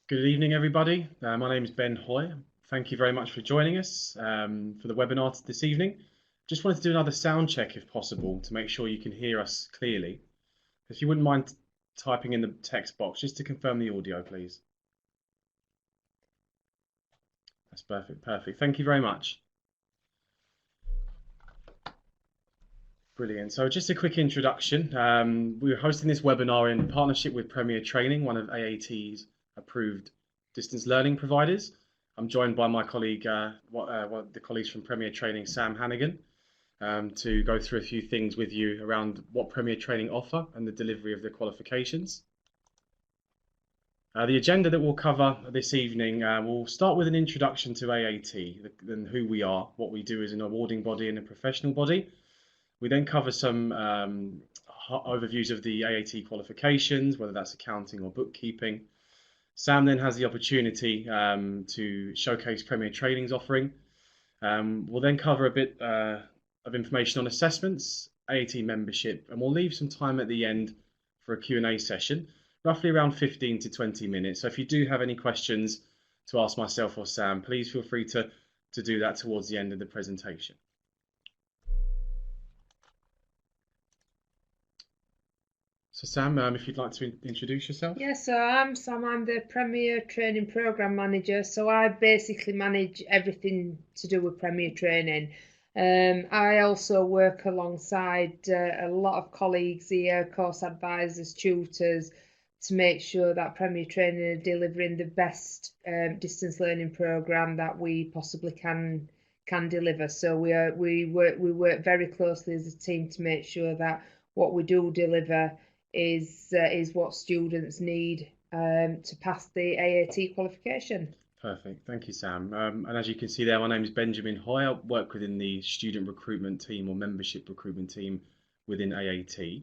Good evening, everybody. My name is Ben Hoy. Thank you very much for joining us for the webinar this evening. Just wanted to do another sound check if possible to make sure you can hear us clearly. If you wouldn't mind typing in the text box just to confirm the audio, please. That's perfect. Thank you very much. Brilliant. So just a quick introduction. We're hosting this webinar in partnership with Premier Training, one of AAT's approved distance learning providers. I'm joined by my colleague, one of the colleagues from Premier Training, Sam Hannigan, to go through a few things with you around what Premier Training offer and the delivery of the qualifications. The agenda that we'll cover this evening, we'll start with an introduction to AAT, and who we are, what we do as an awarding body and a professional body. We then cover some overviews of the AAT qualifications, whether that's accounting or bookkeeping. Sam then has the opportunity to showcase Premier Training's offering. We'll then cover a bit of information on assessments, AAT membership, and we'll leave some time at the end for a Q&A session, roughly around 15 to 20 minutes. So if you do have any questions to ask myself or Sam, please feel free to do that towards the end of the presentation. So Sam, if you'd like to introduce yourself. Yes, so I'm Sam. I'm the Premier Training Programme Manager. So I basically manage everything to do with Premier Training. I also work alongside a lot of colleagues here, course advisors, tutors, to make sure that Premier Training are delivering the best distance learning programme that we possibly can deliver. So we work very closely as a team to make sure that what we do deliver is what students need to pass the AAT qualification. Perfect, thank you, Sam. And as you can see there, my name is Benjamin Hoy. I work within the student recruitment team or membership recruitment team within AAT.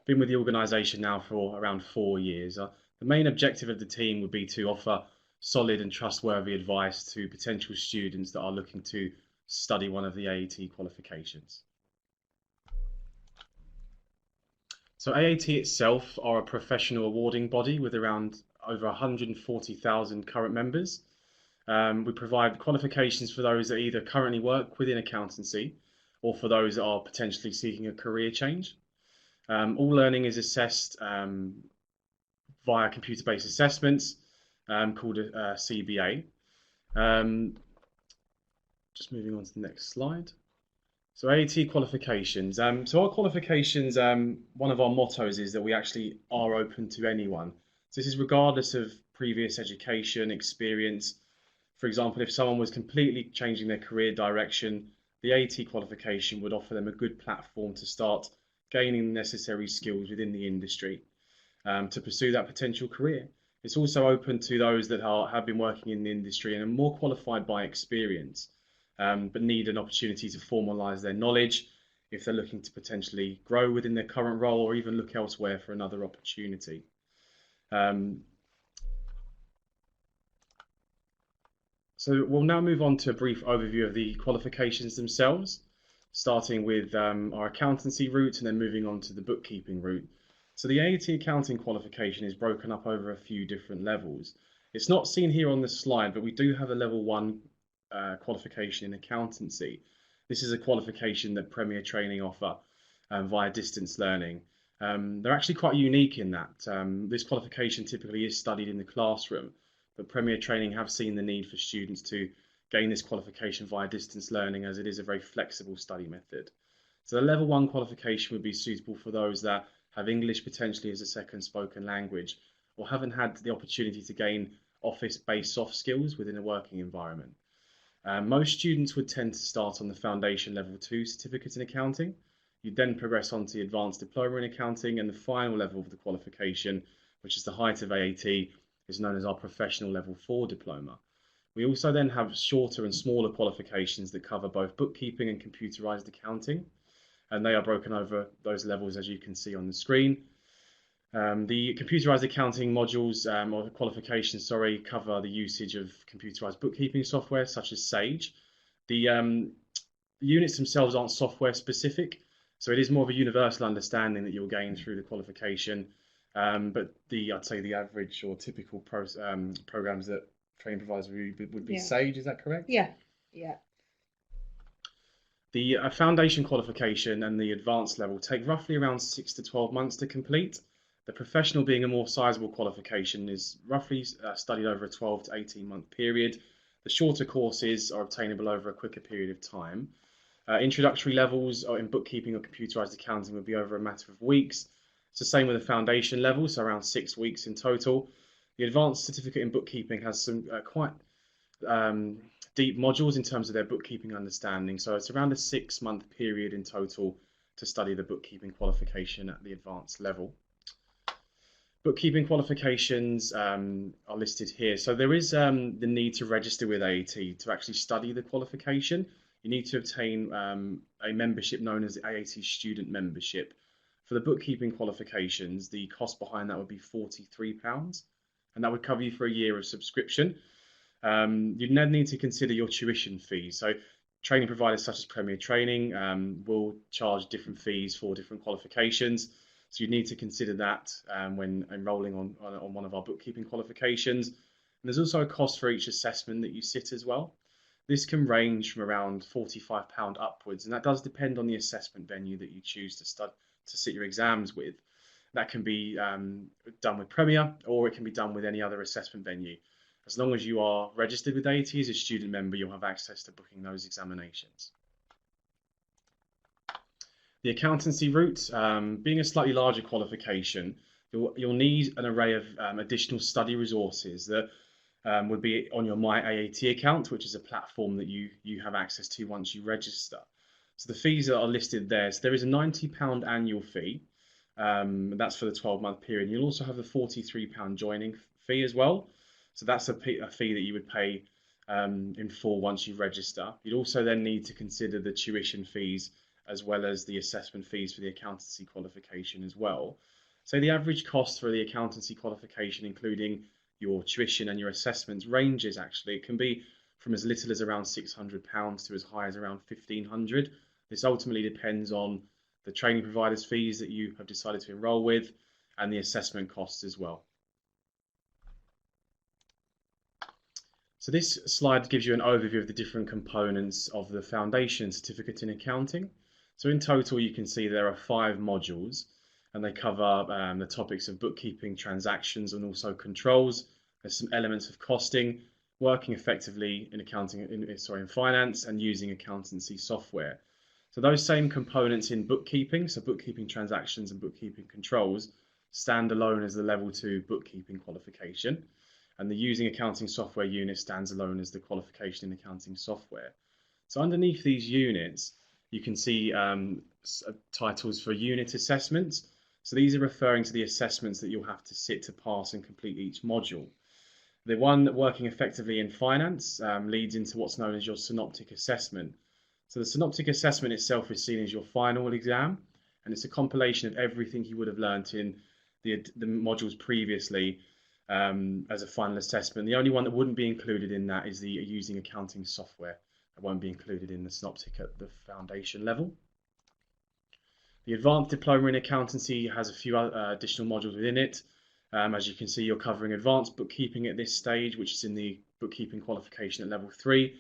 Been with the organisation now for around 4 years. The main objective of the team would be to offer solid and trustworthy advice to potential students that are looking to study one of the AAT qualifications. So AAT itself are a professional awarding body with around over 140,000 current members. We provide qualifications for those that either currently work within accountancy or for those that are potentially seeking a career change. All learning is assessed via computer-based assessments called a CBA. Just moving on to the next slide. So AAT qualifications. So our qualifications, one of our mottos is that we actually are open to anyone. So this is regardless of previous education, experience. For example, if someone was completely changing their career direction, the AAT qualification would offer them a good platform to start gaining the necessary skills within the industry to pursue that potential career. It's also open to those that have been working in the industry and are more qualified by experience, but need an opportunity to formalise their knowledge if they're looking to potentially grow within their current role or even look elsewhere for another opportunity. So we'll now move on to a brief overview of the qualifications themselves, starting with our accountancy route and then moving on to the bookkeeping route. So the AAT accounting qualification is broken up over a few different levels. It's not seen here on the slide, but we do have a level 1 qualification in accountancy. This is a qualification that Premier Training offer via distance learning. They're actually quite unique in that this qualification typically is studied in the classroom, but Premier Training have seen the need for students to gain this qualification via distance learning, as it is a very flexible study method. So the level 1 qualification would be suitable for those that have English potentially as a second spoken language or haven't had the opportunity to gain office-based soft skills within a working environment. Most students would tend to start on the foundation level 2 certificate in accounting. You'd then progress on to the advanced diploma in accounting, and the final level of the qualification, which is the height of AAT, is known as our professional level 4 diploma. We also then have shorter and smaller qualifications that cover both bookkeeping and computerized accounting, and they are broken over those levels as you can see on the screen. The computerized accounting modules, or the qualifications, cover the usage of computerized bookkeeping software such as Sage. The units themselves aren't software specific, so it is more of a universal understanding that you'll gain through the qualification. But I'd say the average or typical programs that training providers would be Yeah. Sage. Is that correct? Yeah. Yeah. The foundation qualification and the advanced level take roughly around 6 to 12 months to complete. The professional, being a more sizable qualification, is roughly studied over a 12 to 18-month period. The shorter courses are obtainable over a quicker period of time. Introductory levels in bookkeeping or computerized accounting would be over a matter of weeks. It's the same with the foundation level, so around 6 weeks in total. The advanced certificate in bookkeeping has some quite deep modules in terms of their bookkeeping understanding. So it's around a 6-month period in total to study the bookkeeping qualification at the advanced level. Bookkeeping qualifications are listed here. So there is the need to register with AAT to actually study the qualification. You need to obtain a membership known as the AAT student membership. For the bookkeeping qualifications, the cost behind that would be £43, and that would cover you for a year of subscription. You'd then need to consider your tuition fees. So training providers such as Premier Training will charge different fees for different qualifications. So you need to consider that when enrolling on one of our bookkeeping qualifications. And there's also a cost for each assessment that you sit as well. This can range from around £45 upwards, and that does depend on the assessment venue that you choose to sit your exams with. That can be done with Premier, or it can be done with any other assessment venue. As long as you are registered with AAT as a student member, you'll have access to booking those examinations. The accountancy route, being a slightly larger qualification, you'll need an array of additional study resources that would be on your My AAT account, which is a platform that you have access to once you register. So the fees that are listed there, so there is a £90 annual fee, that's for the 12-month period. You'll also have a £43 joining fee as well. So that's a fee that you would pay in full once you register. You'd also then need to consider the tuition fees as well as the assessment fees for the accountancy qualification as well. So the average cost for the accountancy qualification, including your tuition and your assessments, ranges actually. It can be from as little as around £600 to as high as around £1,500. This ultimately depends on the training provider's fees that you have decided to enrol with and the assessment costs as well. So this slide gives you an overview of the different components of the foundation certificate in accounting. So in total, you can see there are 5 modules, and they cover the topics of bookkeeping, transactions, and also controls. There's some elements of costing, working effectively in in finance, and using accountancy software. So those same components in bookkeeping, so bookkeeping transactions and bookkeeping controls, stand alone as the level 2 bookkeeping qualification. And the using accounting software unit stands alone as the qualification in accounting software. So underneath these units, you can see titles for unit assessments. So these are referring to the assessments that you'll have to sit to pass and complete each module. The one working effectively in finance leads into what's known as your synoptic assessment. So the synoptic assessment itself is seen as your final exam, and it's a compilation of everything you would have learnt in the modules previously as a final assessment. The only one that wouldn't be included in that is the using accounting software. It won't be included in the synoptic at the foundation level. The advanced diploma in accountancy has a few additional modules within it. As you can see, you're covering advanced bookkeeping at this stage, which is in the bookkeeping qualification at level 3,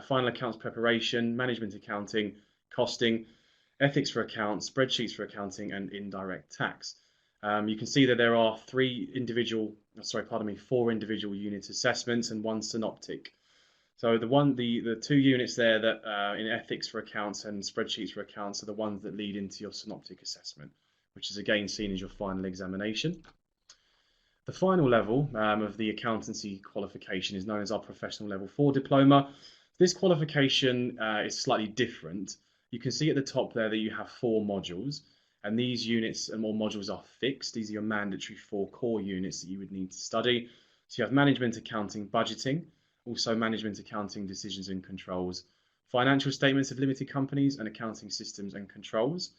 final accounts preparation, management accounting, costing, ethics for accounts, spreadsheets for accounting, and indirect tax. You can see that there are 4 individual unit assessments and 1 synoptic. So the 2 units there that in ethics for accounts and spreadsheets for accounts are the ones that lead into your synoptic assessment, which is again seen as your final examination. The final level of the accountancy qualification is known as our professional level 4 diploma. This qualification is slightly different. You can see at the top there that you have 4 modules. And these units and more modules are fixed. These are your mandatory 4 core units that you would need to study. So you have management accounting, budgeting, also management accounting, decisions and controls, financial statements of limited companies, and accounting systems and controls.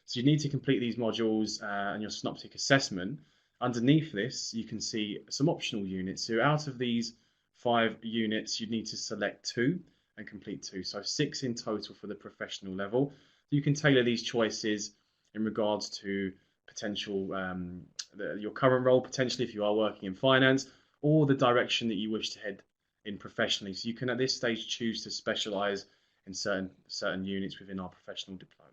So you need to complete these modules and your synoptic assessment. Underneath this, you can see some optional units. So out of these 5 units, you need to select 2 and complete 2. So 6 in total for the professional level. You can tailor these choices in regards to potential your current role, potentially if you are working in finance, or the direction that you wish to head in professionally. So you can at this stage choose to specialize in certain units within our professional diploma.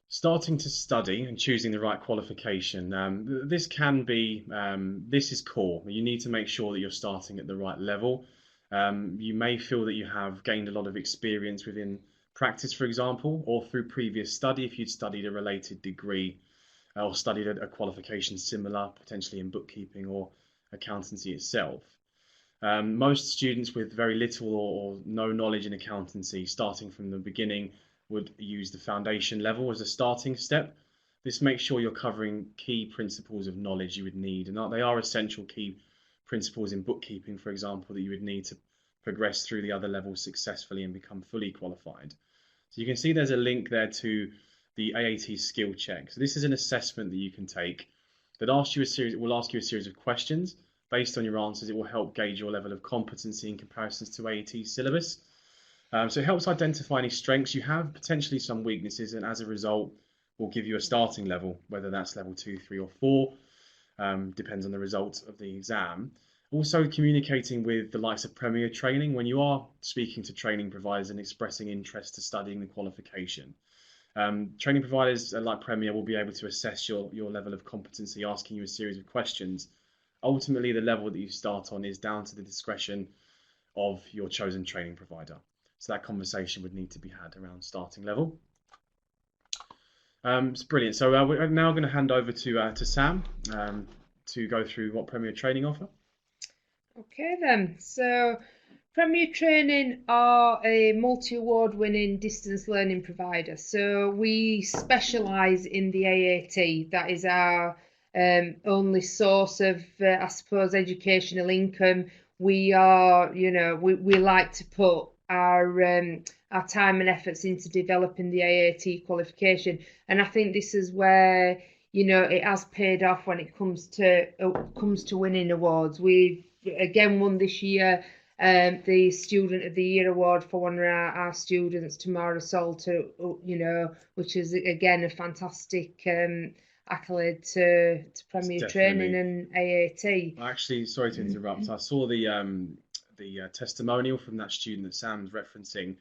Starting to study and choosing the right qualification. This can be, this is core. You need to make sure that you're starting at the right level. You may feel that you have gained a lot of experience within practice, for example, or through previous study if you'd studied a related degree or studied a qualification similar, potentially in bookkeeping or accountancy itself. Most students with very little or no knowledge in accountancy, starting from the beginning, would use the foundation level as a starting step. This makes sure you're covering key principles of knowledge you would need, and they are essential key principles in bookkeeping, for example, that you would need to progress through the other levels successfully and become fully qualified. So you can see there's a link there to the AAT skill check. So this is an assessment that you can take that will ask you a series of questions. Based on your answers, it will help gauge your level of competency in comparisons to AAT syllabus. So it helps identify any strengths you have, potentially some weaknesses, and as a result, will give you a starting level, whether that's level 2, 3, or 4, depends on the results of the exam. Also, communicating with the likes of Premier Training when you are speaking to training providers and expressing interest to studying the qualification. Training providers like Premier will be able to assess your level of competency, asking you a series of questions. Ultimately, the level that you start on is down to the discretion of your chosen training provider. So that conversation would need to be had around starting level. It's brilliant. So we're now going to hand over to Sam to go through what Premier Training offer. Okay then. So Premier Training are a multi-award winning distance learning provider. So we specialise in the AAT. That is our only source of, I suppose, educational income. We are, we like to put our time and efforts into developing the AAT qualification, and I think this is where it has paid off when it comes to winning awards. We've again won this year the Student of the Year award for one of our students, Tamara Salter, which is again a fantastic accolade to Premier Training and AAT. Actually, sorry to interrupt. I saw the testimonial from that student that Sam's referencing,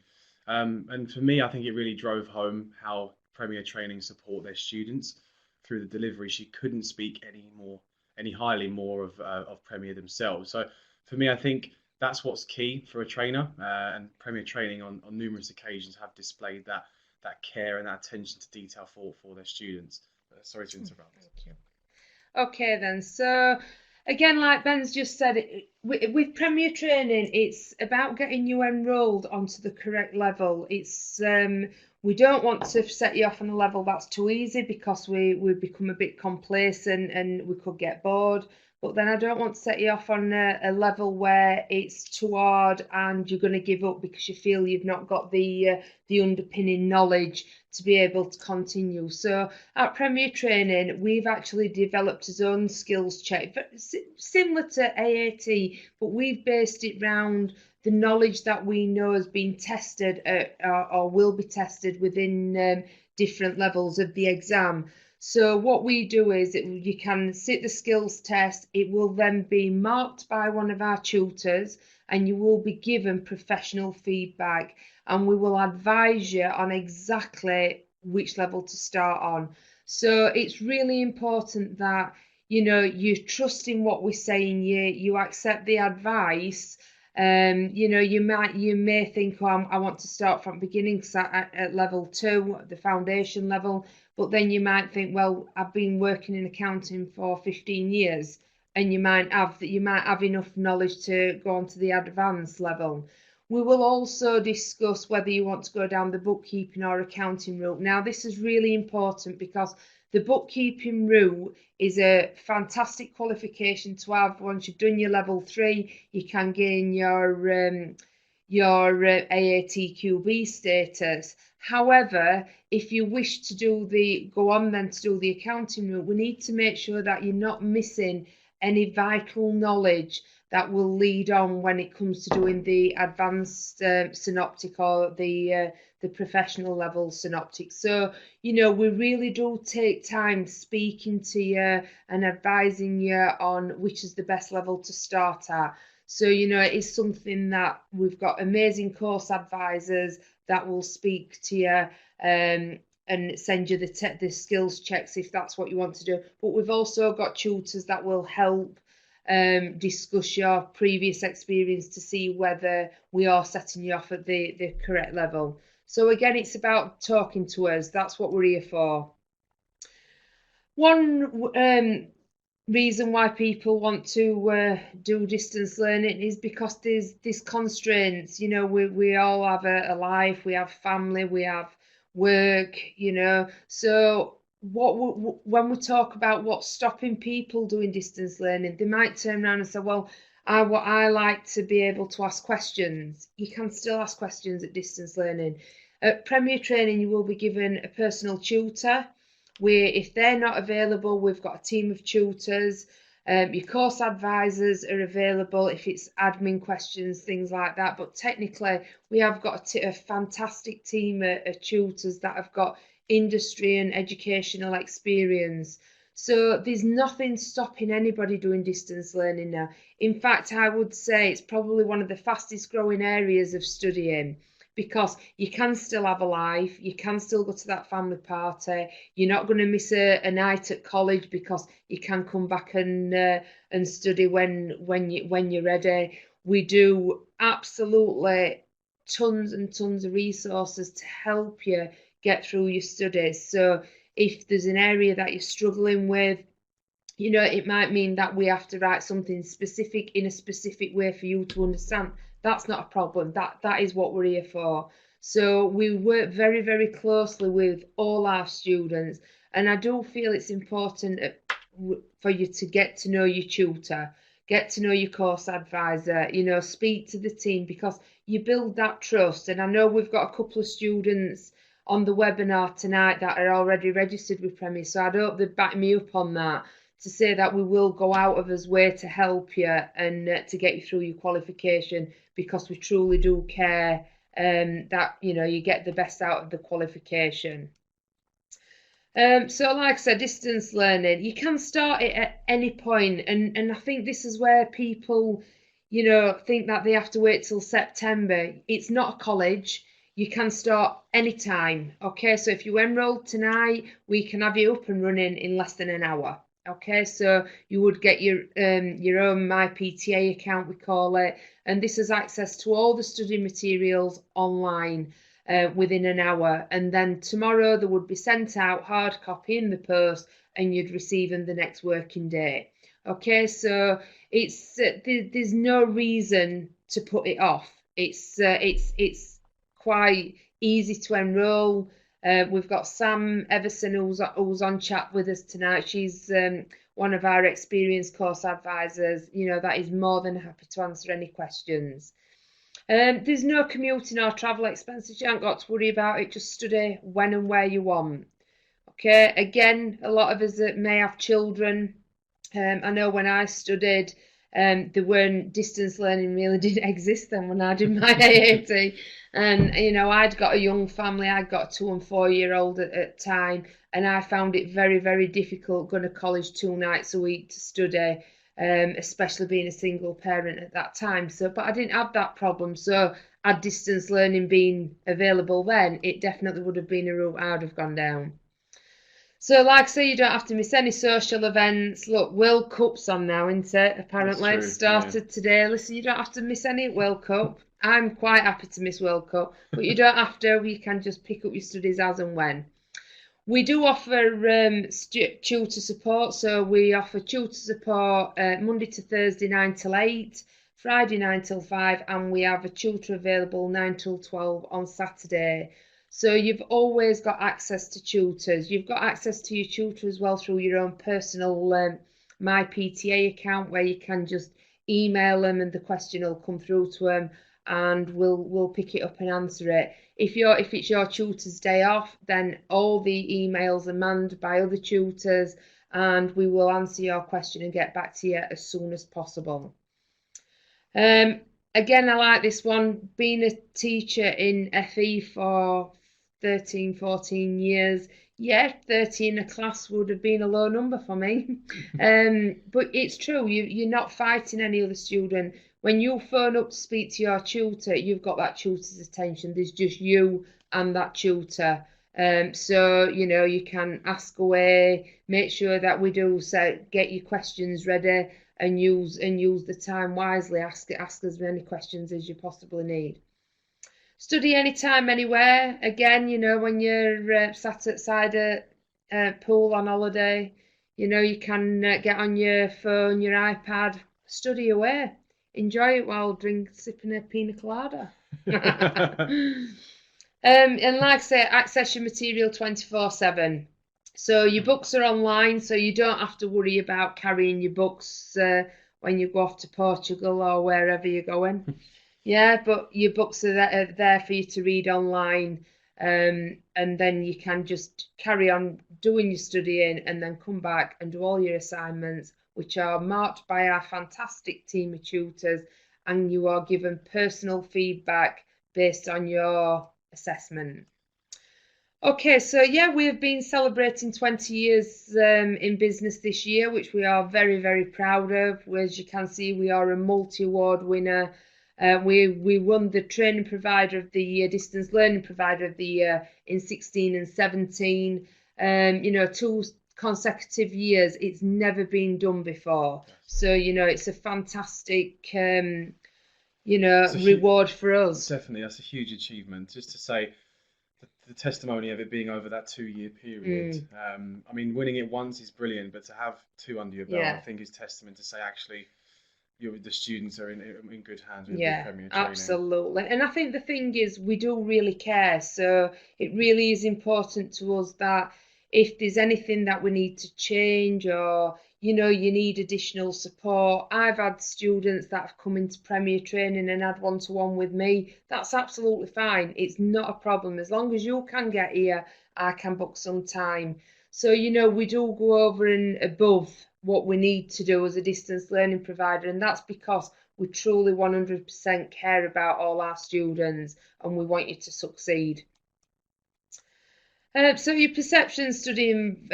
and for me, I think it really drove home how Premier Training support their students through the delivery. She couldn't speak any highly more of Premier themselves. So for me, I think that's what's key for a trainer, and Premier Training on numerous occasions have displayed that care and that attention to detail for their students. Sorry to interrupt. Thank you. Okay then, so again, like Ben's just said, with Premier Training, it's about getting you enrolled onto the correct level. It's we don't want to set you off on a level that's too easy, because we become a bit complacent and we could get bored. But then I don't want to set you off on a level where it's too hard and you're going to give up because you feel you've not got the underpinning knowledge to be able to continue. So at Premier Training, we've actually developed its own skills check, similar to AAT, but we've based it around the knowledge that we know has been tested or will be tested within different levels of the exam. So what we do is you can sit the skills test. It will then be marked by one of our tutors, and you will be given professional feedback, and we will advise you on exactly which level to start on. So it's really important that you trust in what we're saying. You accept the advice. You may think, oh, I want to start from beginning at level 2, the foundation level. But then you might think, well, I've been working in accounting for 15 years, and you might have enough knowledge to go on to the advanced level. We will also discuss whether you want to go down the bookkeeping or accounting route. Now, this is really important because the bookkeeping route is a fantastic qualification to have. Once you've done your level 3, you can gain your AATQB status. However, if you wish to go on to do the accounting route, we need to make sure that you're not missing any vital knowledge that will lead on when it comes to doing the advanced synoptic or the professional level synoptic. So, you know, we really do take time speaking to you and advising you on which is the best level to start at. So, you know, it is something that we've got amazing course advisors that will speak to you and send you the skills checks if that's what you want to do. But we've also got tutors that will help discuss your previous experience to see whether we are setting you off at the correct level. So again, it's about talking to us. That's what we're here for. One reason why people want to do distance learning is because there's constraints. You know, we all have a life, we have family, we have work, you know. So when we talk about what's stopping people doing distance learning, they might turn around and say, well, I like to be able to ask questions. You can still ask questions at distance learning. At Premier Training, you will be given a personal tutor. If they're not available, we've got a team of tutors. Your course advisors are available if it's admin questions, things like that. But technically, we have got a fantastic team of tutors that have got industry and educational experience. So there's nothing stopping anybody doing distance learning now. In fact, I would say it's probably one of the fastest growing areas of studying, because you can still have a life, you can still go to that family party, you're not going to miss a night at college because you can come back and study when you're ready. We do absolutely tons and tons of resources to help you get through your studies. So if there's an area that you're struggling with, you know, it might mean that we have to write something specific in a specific way for you to understand. That's not a problem. That is what we're here for. So we work very, very closely with all our students, and I do feel it's important for you to get to know your tutor, get to know your course advisor, you know, speak to the team, because you build that trust. And I know we've got a couple of students on the webinar tonight that are already registered with Premier, so I'd hope they'd back me up on that, to say that we will go out of our way to help you and to get you through your qualification, because we truly do care that, you know, you get the best out of the qualification. So like I said, distance learning, you can start it at any point, and I think this is where people, you know, think that they have to wait till September. It's not a college. You can start anytime. Okay, so if you enroll tonight, we can have you up and running in less than an hour. Okay, so you would get your own My PTA account, we call it, and this has access to all the study materials online within an hour. And then tomorrow they would be sent out hard copy in the post, and you'd receive them the next working day. Okay, so it's there's no reason to put it off. It's quite easy to enroll. We've got Sam Everson who's on chat with us tonight. She's one of our experienced course advisors, you know, that is more than happy to answer any questions. There's no commuting or travel expenses. You haven't got to worry about it. Just study when and where you want. Okay, again, a lot of us that may have children. I know when I studied, there weren't distance learning really didn't exist then when I did my AAT. And, you know, I'd got a young family. I'd got a 2 and 4 year old at time, and I found it very, very difficult going to college 2 nights a week to study, especially being a single parent at that time. So, but I didn't have that problem. So had distance learning been available then, it definitely would have been a route I'd have gone down. So, like I say, you don't have to miss any social events. Look, World Cup's on now, isn't it? Apparently, it started today. Listen, you don't have to miss any World Cup. I'm quite happy to miss World Cup, but you don't have to. You can just pick up your studies as and when. We do offer tutor support. So we offer tutor support Monday to Thursday 9 till 8, Friday 9 till 5, and we have a tutor available 9 till 12 on Saturday. So you've always got access to tutors. You've got access to your tutor as well through your own personal My PTA account, where you can just email them and the question will come through to them, and we'll pick it up and answer it. If it's your tutor's day off, then all the emails are manned by other tutors, and we will answer your question and get back to you as soon as possible. Again, I like this one. Being a teacher in FE for 13, 14 years, yeah, 30 in a class would have been a low number for me. But it's true, you're not fighting any other student. When you phone up to speak to your tutor, you've got that tutor's attention. There's just you and that tutor. So, you know, you can ask away, make sure that we do get your questions ready and use the time wisely. Ask as many questions as you possibly need. Study anytime, anywhere. Again, you know, when you're sat outside a pool on holiday, you know, you can get on your phone, your iPad, study away. Enjoy it while sipping a pina colada. And like I say, access your material 24/7. So your books are online, so you don't have to worry about carrying your books when you go off to Portugal or wherever you're going. Yeah, but your books are there for you to read online, and then you can just carry on doing your studying and then come back and do all your assignments, which are marked by our fantastic team of tutors, and you are given personal feedback based on your assessment. Okay, so yeah, we've been celebrating 20 years in business this year, which we are very, very proud of. As you can see, we are a multi-award winner. We won the Training Provider of the Year, Distance Learning Provider of the Year in 16 and 17. You know, 2 consecutive years. It's never been done before. So, you know, it's a fantastic, you know, reward for us. Definitely, that's a huge achievement. Just to say, the testimony of it being over that 2-year period. I mean, winning it once is brilliant, but to have 2 under your belt, I think is testament to say actually the students are in good hands with Premier Training. Absolutely. And I think the thing is, we do really care. So it really is important to us that if there's anything that we need to change, or you know, you need additional support. I've had students that have come into Premier Training and had one-to-one with me. That's absolutely fine. It's not a problem. As long as you can get here, I can book some time. So, you know, we do go over and above what we need to do as a distance learning provider, and that's because we truly 100% care about all our students and we want you to succeed. So your perception studying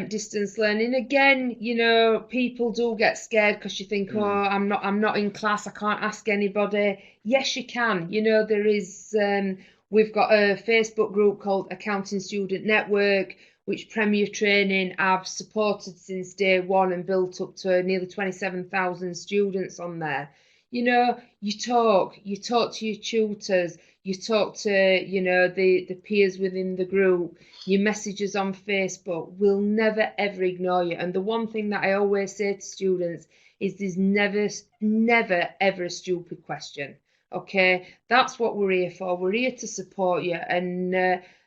distance learning, again, you know, people do get scared because you think, oh, I'm not in class, I can't ask anybody. Yes, you can. You know, there is, we've got a Facebook group called Accounting Student Network, which Premier Training have supported since day one and built up to nearly 27,000 students on there. You know, you talk to your tutors, you talk to, you know, the peers within the group, your messages on Facebook. We'll never ever ignore you. And the one thing that I always say to students is there's never ever a stupid question. Okay, that's what we're here for. We're here to support you, and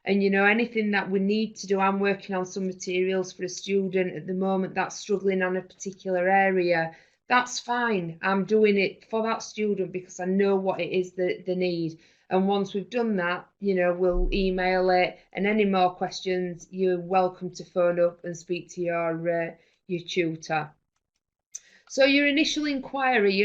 you know, anything that we need to do. I'm working on some materials for a student at the moment that's struggling on a particular area. That's fine. I'm doing it for that student because I know what it is that they need. And once we've done that, you know, we'll email it. And any more questions, you're welcome to phone up and speak to your tutor. So your initial inquiry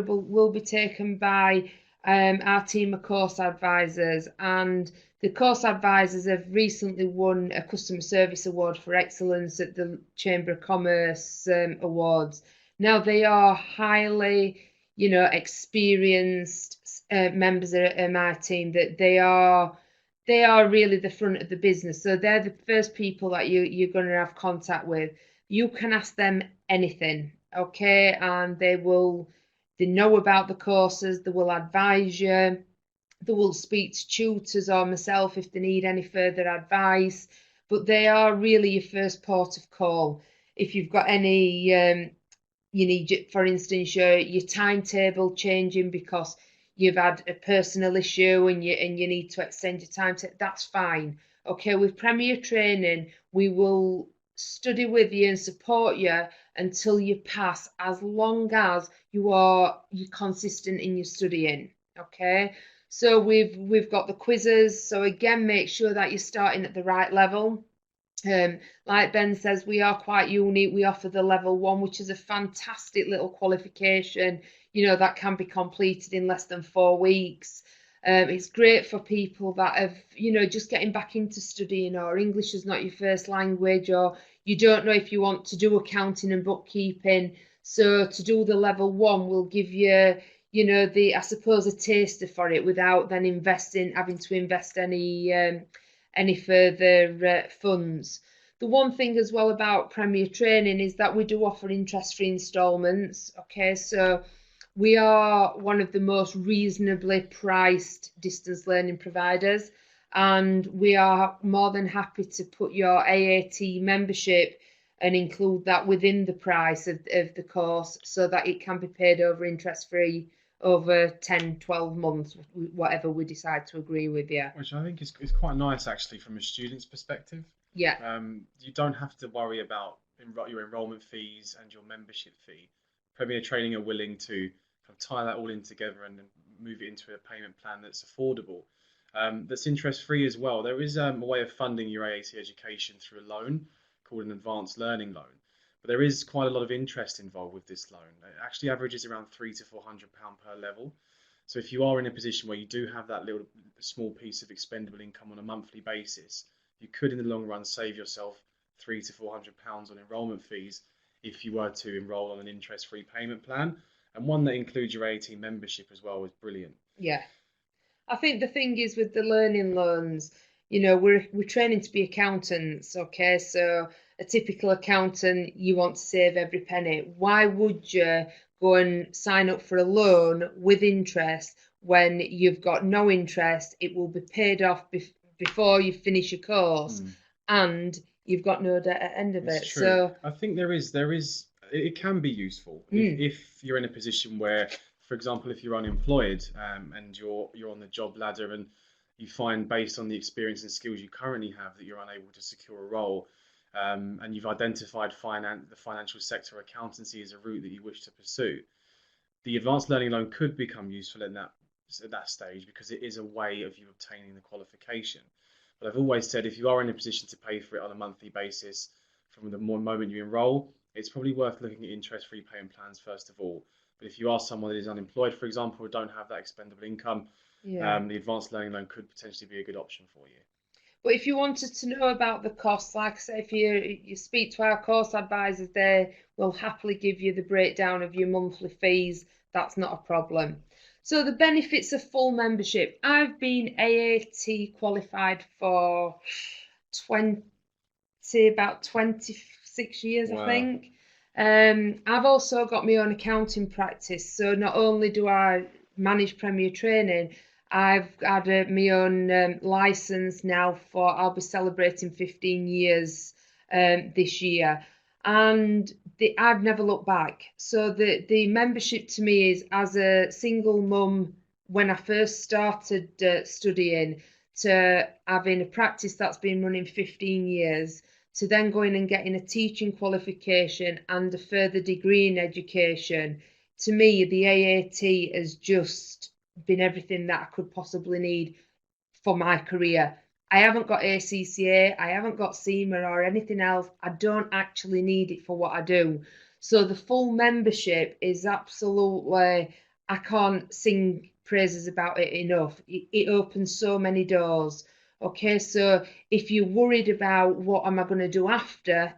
will be taken by our team of course advisors, and the course advisors have recently won a customer service award for excellence at the Chamber of Commerce Awards. Now they are highly, you know, experienced members of my team. That they are really the front of the business. So they're the first people that you're going to have contact with. You can ask them anything, okay, and they know about the courses. They will advise you. They will speak to tutors or myself if they need any further advice. But they are really your first port of call. If you've got any, you need, for instance, your timetable changing because you've had a personal issue and you need to extend your time, that's fine. Okay, with Premier Training, we will study with you and support you until you pass, as long as you're consistent in your studying. Okay, so we've got the quizzes. So again, make sure that you're starting at the right level. Like Ben says, we are quite unique. We offer the level 1, which is a fantastic little qualification, that can be completed in less than 4 weeks. It's great for people that have, just getting back into studying, or English is not your first language, or you don't know if you want to do accounting and bookkeeping. So to do the level 1 will give you, I suppose, a taster for it without then having to invest any further funds. The one thing as well about Premier Training is that we do offer interest-free instalments. Okay, so we are one of the most reasonably priced distance learning providers, and we are more than happy to put your AAT membership and include that within the price of the course, so that it can be paid over interest-free over 10, 12 months, whatever we decide to agree with you. Which I think is quite nice, actually, from a student's perspective. Yeah. You don't have to worry about your enrollment fees and your membership fee. Premier Training are willing to kind of tie that all in together and move it into a payment plan that's affordable, that's interest-free as well. There is a way of funding your AAT education through a loan called an advanced learning loan. But there is quite a lot of interest involved with this loan. It actually averages around £300 to £400 per level. So if you are in a position where you do have that little small piece of expendable income on a monthly basis, you could in the long run save yourself £300 to £400 on enrolment fees if you were to enroll on an interest-free payment plan. And one that includes your AAT membership as well is brilliant. Yeah. I think the thing is with the learning loans, we're training to be accountants, okay? So a typical accountant, you want to save every penny. Why would you go and sign up for a loan with interest when you've got no interest? It will be paid off before you finish your course, and you've got no debt at the end of it. True. So I think it can be useful if you're in a position where, for example, if you're unemployed and you're on the job ladder and you find, based on the experience and skills you currently have, that you're unable to secure a role, and you've identified the financial sector accountancy as a route that you wish to pursue, the advanced learning loan could become useful at that stage, because it is a way of you obtaining the qualification. But I've always said, if you are in a position to pay for it on a monthly basis from the moment you enroll, it's probably worth looking at interest-free payment plans first of all. But if you are someone that is unemployed, for example, or don't have that expendable income, the advanced learning loan could potentially be a good option for you. But if you wanted to know about the costs, like I say, if you speak to our course advisors, they will happily give you the breakdown of your monthly fees. That's not a problem. So the benefits of full membership. I've been AAT qualified for about 26 years, wow. I think. I've also got my own accounting practice. So not only do I manage Premier Training, I've had my own license now I'll be celebrating 15 years this year. And I've never looked back. So the membership to me is, as a single mum, when I first started studying, to having a practice that's been running 15 years, to then going and getting a teaching qualification and a further degree in education. To me, the AAT has just been everything that I could possibly need for my career. I haven't got ACCA, I haven't got CIMA or anything else. I don't actually need it for what I do. So the full membership is absolutely, I can't sing praises about it enough. It opens so many doors. Okay, so if you're worried about what am I going to do after,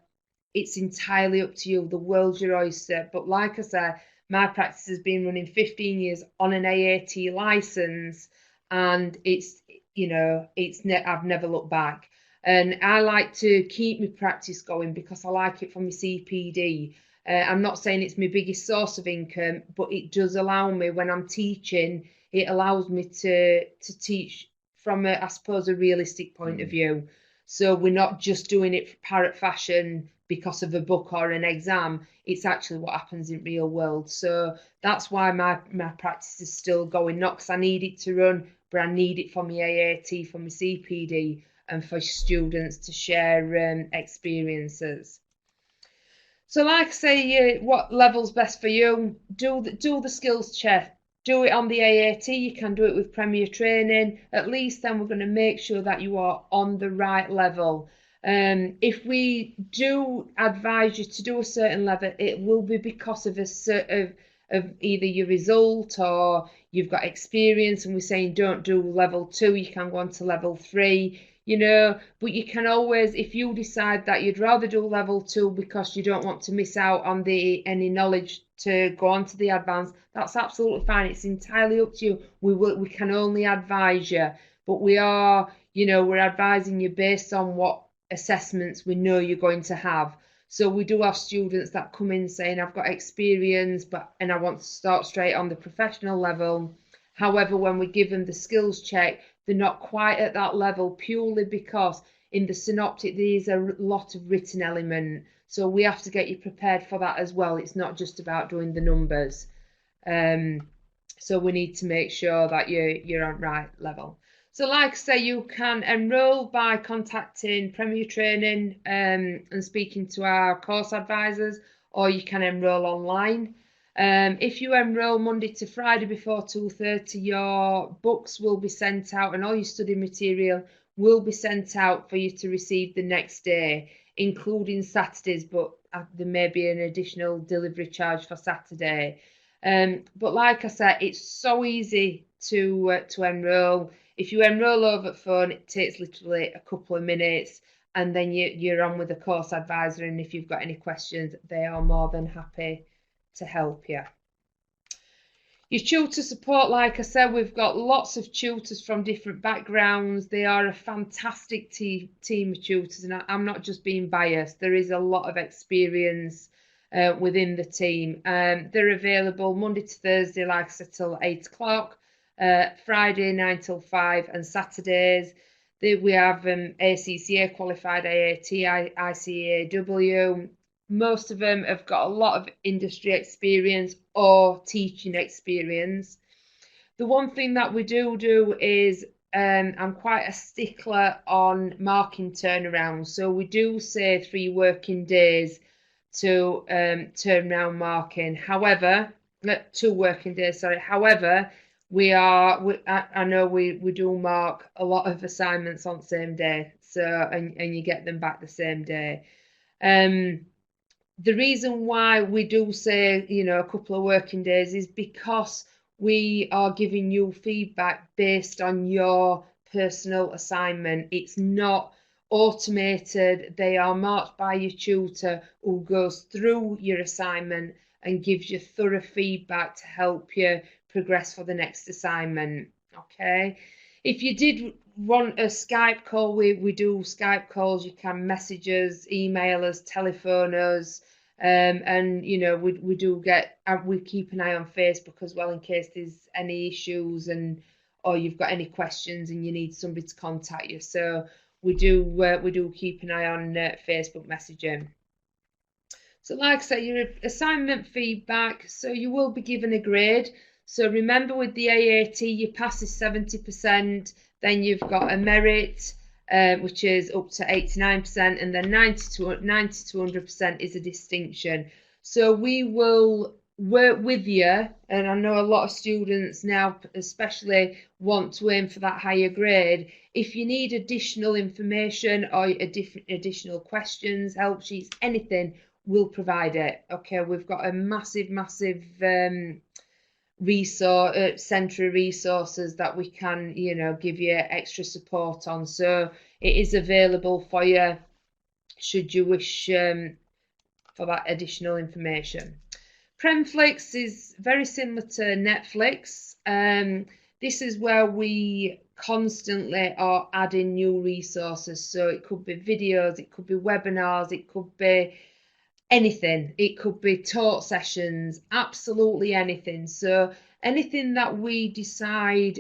it's entirely up to you. The world's your oyster. But like I said, my practice has been running 15 years on an AAT license, and I've never looked back. And I like to keep my practice going because I like it for my CPD. I'm not saying it's my biggest source of income, but it does allow me, when I'm teaching, it allows me to teach from I suppose, a realistic point of view. So we're not just doing it for parrot fashion because of a book or an exam. It's actually what happens in real world. So that's why my practice is still going, not because I need it to run, but I need it for my AAT, for my CPD, and for students to share experiences. So like I say, what level's best for you? Do the skills check. Do it on the AAT. You can do it with Premier Training. At least then we're going to make sure that you are on the right level. If we do advise you to do a certain level, it will be because of of either your result or you've got experience, and we're saying don't do level 2, you can go on to level 3, but you can always, if you decide that you'd rather do level 2 because you don't want to miss out on any knowledge to go on to the advanced, that's absolutely fine. It's entirely up to you. We can only advise you, but we're advising you based on what assessments we know you're going to have. So we do have students that come in saying, I've got experience, and I want to start straight on the professional level. However, when we give them the skills check, they're not quite at that level, purely because in the synoptic there is a lot of written element. So we have to get you prepared for that as well. It's not just about doing the numbers. So we need to make sure that you're on right level. So like I say, you can enroll by contacting Premier Training and speaking to our course advisors, or you can enroll online. If you enroll Monday to Friday before 2:30, your books will be sent out and all your study material will be sent out for you to receive the next day, including Saturdays, but there may be an additional delivery charge for Saturday. But like I said, it's so easy to enroll. If you enroll over the phone, it takes literally a couple of minutes, and then you're on with the course advisor, and if you've got any questions, they are more than happy to help you. Your tutor support, like I said, we've got lots of tutors from different backgrounds. They are a fantastic team of tutors, and I'm not just being biased. There is a lot of experience within the team. They're available Monday to Thursday, like I said, till 8 o'clock. Friday 9 till 5, and Saturdays we have ACCA qualified, AAT, ICAW. Most of them have got a lot of industry experience or teaching experience. The one thing that we do is I'm quite a stickler on marking turnaround. So we do say 3 working days to turnaround marking. However, 2 working days, sorry. However, I know we do mark a lot of assignments on the same day, so and you get them back the same day. The reason why we do say, a couple of working days is because we are giving you feedback based on your personal assignment. It's not automated. They are marked by your tutor who goes through your assignment and gives you thorough feedback to help you progress for the next assignment. Okay, if you did want a Skype call, we do Skype calls. You can message us, email us, telephone us, and we do we keep an eye on Facebook as well in case there's any issues or you've got any questions and you need somebody to contact you. So we do keep an eye on Facebook messaging. So like I say, your assignment feedback, so you will be given a grade. So remember, with the AAT, your pass is 70%, then you've got a merit, which is up to 89%, and then 90 to 100% is a distinction. So we will work with you, and I know a lot of students now especially want to aim for that higher grade. If you need additional information or additional questions, help sheets, anything, we'll provide it. Okay, we've got a massive resource centre of resources that we can give you extra support on, so it is available for you should you wish for that additional information. Premflix is very similar to Netflix. This is where we constantly are adding new resources, so it could be videos, it could be webinars, it could be anything. It could be talk sessions, absolutely anything. So anything that we decide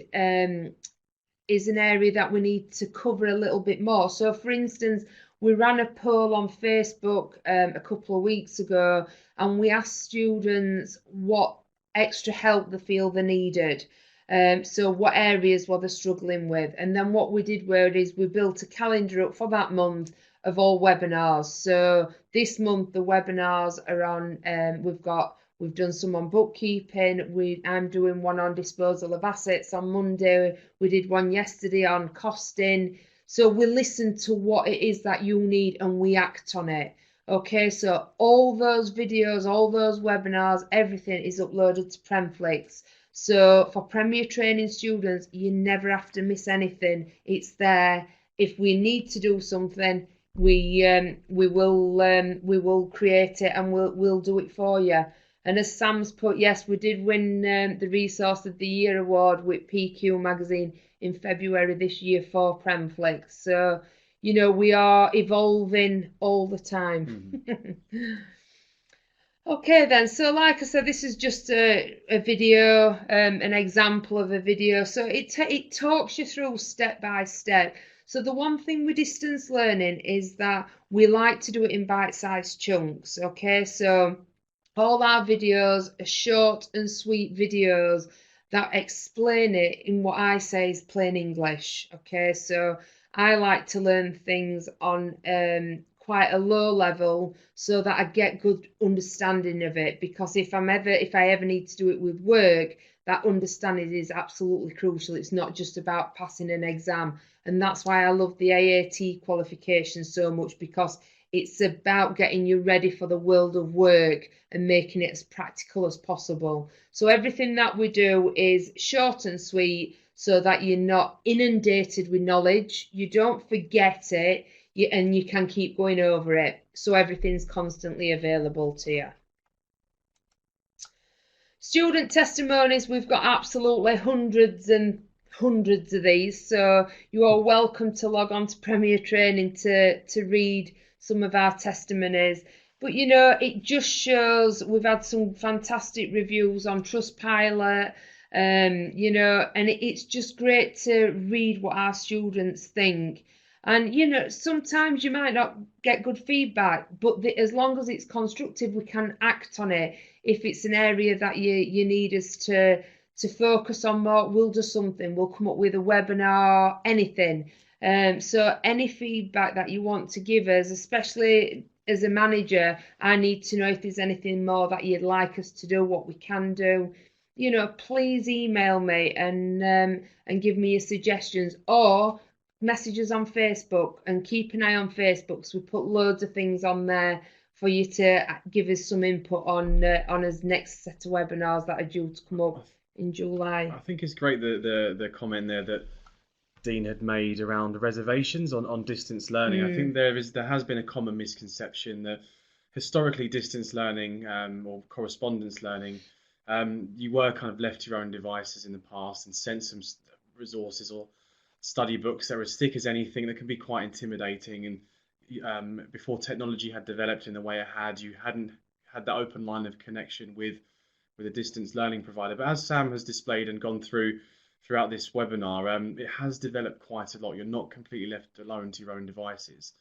is an area that we need to cover a little bit more. So for instance, we ran a poll on Facebook a couple of weeks ago, and we asked students what extra help they feel they needed. So what areas were they struggling with? And then what we did is we built a calendar up for that month of all webinars. So this month the webinars are on, we've done some on bookkeeping, I'm doing one on disposal of assets on Monday, we did one yesterday on costing. So we listen to what it is that you need and we act on it. Okay, so all those videos, all those webinars, everything is uploaded to Premflix. So for Premier Training students, you never have to miss anything. It's there. If we need to do something, we will create it and we'll do it for you. And as Sam's put, yes, we did win the Resource of the Year award with PQ magazine in February this year for Premflix. So, you know, we are evolving all the time. Okay then, so like I said, this is just a video, an example of a video. So it talks you through step by step. So the one thing with distance learning is that we like to do it in bite-sized chunks, okay? So all our videos are short and sweet videos that explain it in what I say is plain English, okay? So I like to learn things on quite a low level so that I get good understanding of it, because if I ever need to do it with work, that understanding is absolutely crucial. It's not just about passing an exam, and that's why I love the AAT qualification so much, because it's about getting you ready for the world of work and making it as practical as possible. So everything that we do is short and sweet so that you're not inundated with knowledge, you don't forget it, and you can keep going over it. So everything's constantly available to you. Student testimonies, we've got absolutely hundreds and hundreds of these, so you are welcome to log on to Premier Training to read some of our testimonies. But you know, it just shows we've had some fantastic reviews on Trustpilot, you know, and it's just great to read what our students think. And you know, sometimes you might not get good feedback, but as long as it's constructive, we can act on it. If it's an area that you need us to focus on more, we'll do something. We'll come up with a webinar, anything. So any feedback that you want to give us, especially as a manager, I need to know if there's anything more that you'd like us to do, what we can do. You know, please email me and give me your suggestions, or messages on Facebook, and keep an eye on Facebook because we put loads of things on there for you to give us some input on his next set of webinars that are due to come up in July. I think it's great the comment there that Dean had made around reservations on distance learning. I think there has been a common misconception that historically distance learning or correspondence learning, you were kind of left to your own devices in the past and sent some resources or study books that were as thick as anything, that can be quite intimidating. And before technology had developed in the way it had, you hadn't had that open line of connection with a distance learning provider. But as Sam has displayed and gone throughout this webinar, it has developed quite a lot. You're not completely left alone to your own devices.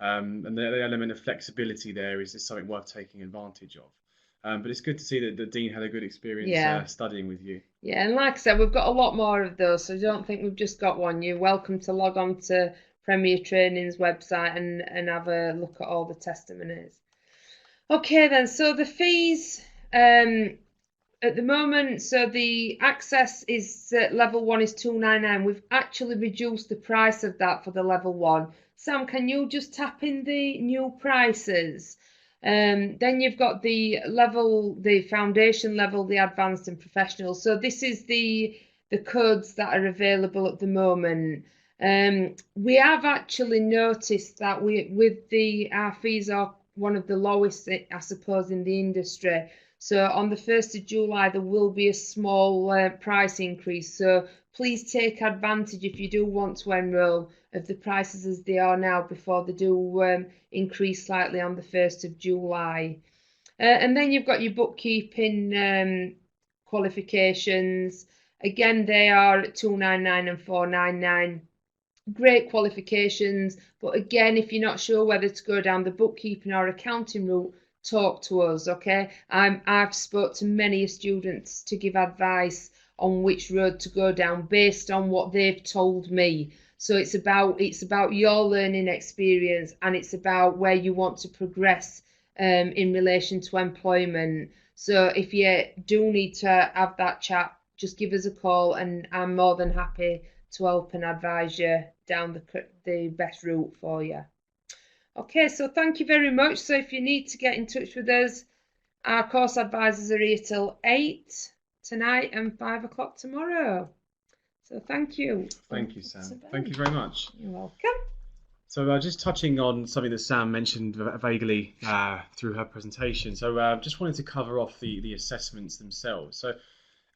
And the element of flexibility there is something worth taking advantage of. But it's good to see that Dean had a good experience studying with you. Yeah, and like I said, we've got a lot more of those, so don't think we've just got one. You're welcome to log on to Premier Training's website and have a look at all the testimonies. Okay then, so the fees at the moment, so the access is level 1 is £299. We've actually reduced the price of that for the level 1. Sam, can you just tap in the new prices? Then you've got the foundation level, the advanced and professional. So this is the codes that are available at the moment. We have actually noticed that our fees are one of the lowest, I suppose, in the industry. So on the 1st of July, there will be a small price increase. So please take advantage, if you do want to enroll, of the prices as they are now before they do increase slightly on the 1st of July. And then you've got your bookkeeping qualifications. Again, they are at £299 and £499. Great qualifications, but again, if you're not sure whether to go down the bookkeeping or accounting route, talk to us, okay? I've spoke to many students to give advice on which road to go down based on what they've told me. So it's about your learning experience, and it's about where you want to progress in relation to employment. So if you do need to have that chat, just give us a call, and I'm more than happy to help and advise you down the best route for you. Okay, so thank you very much. So if you need to get in touch with us, our course advisors are here till 8 tonight and 5 o'clock tomorrow. So thank you. Thank you, Sam. Thank you very much. You're welcome. So just touching on something that Sam mentioned vaguely through her presentation. So just wanted to cover off the assessments themselves. So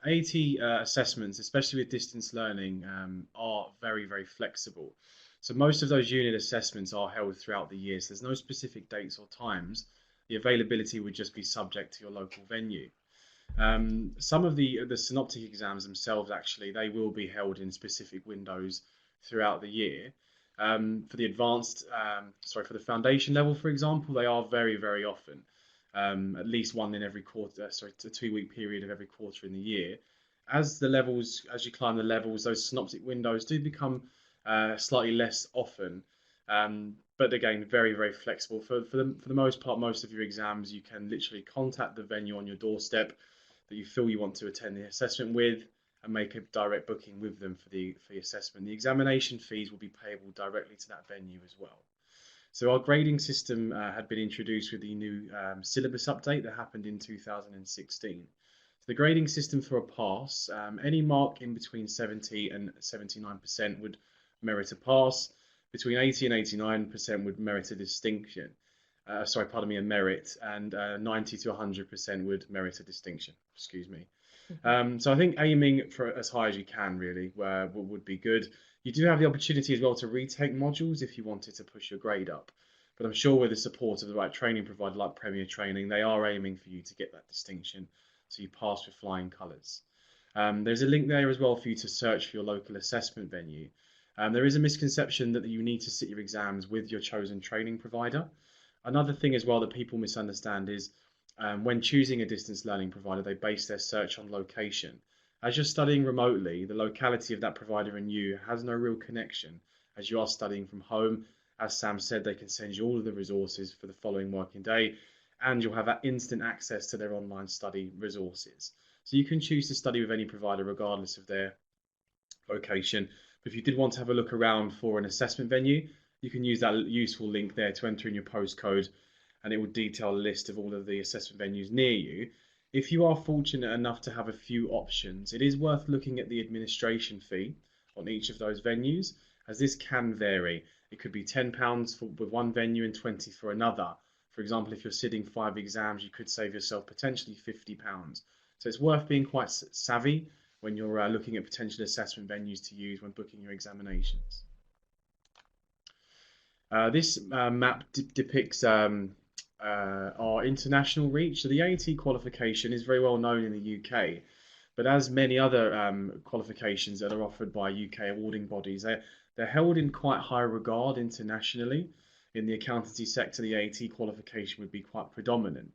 AAT assessments, especially with distance learning, are very, very flexible. So most of those unit assessments are held throughout the year. So there's no specific dates or times. The availability would just be subject to your local venue. Some of the synoptic exams themselves, actually, they will be held in specific windows throughout the year. For the for the foundation level, for example, they are very, very often, at least one in every quarter, a 2-week period of every quarter in the year. As you climb the levels, those synoptic windows do become slightly less often, but again, very, very flexible. For the most part, most of your exams, you can literally contact the venue on your doorstep that you feel you want to attend the assessment with, and make a direct booking with them for the assessment. The examination fees will be payable directly to that venue as well. So our grading system had been introduced with the new syllabus update that happened in 2016. So the grading system for a pass, any mark in between 70 and 79% would merit a pass. Between 80 and 89% would merit a distinction. A merit, and 90 to 100% would merit a distinction. Excuse me. So I think aiming for as high as you can really would be good. You do have the opportunity as well to retake modules if you wanted to push your grade up. But I'm sure with the support of the right training provider like Premier Training, they are aiming for you to get that distinction, so you pass with flying colours. There's a link there as well for you to search for your local assessment venue. There is a misconception that you need to sit your exams with your chosen training provider. Another thing as well that people misunderstand is when choosing a distance learning provider, they base their search on location. As you're studying remotely, the locality of that provider and you has no real connection, as you are studying from home. As Sam said, they can send you all of the resources for the following working day, and you'll have instant access to their online study resources. So you can choose to study with any provider regardless of their location. But if you did want to have a look around for an assessment venue, you can use that useful link there to enter in your postcode, and it will detail a list of all of the assessment venues near you. If you are fortunate enough to have a few options, it is worth looking at the administration fee on each of those venues, as this can vary. It could be £10 with one venue and 20 for another. For example, if you're sitting 5 exams, you could save yourself potentially £50. So it's worth being quite savvy when you're looking at potential assessment venues to use when booking your examinations. This map depicts our international reach. So the AAT qualification is very well known in the UK, but as many other qualifications that are offered by UK awarding bodies, they're held in quite high regard internationally. In the accountancy sector, the AAT qualification would be quite predominant.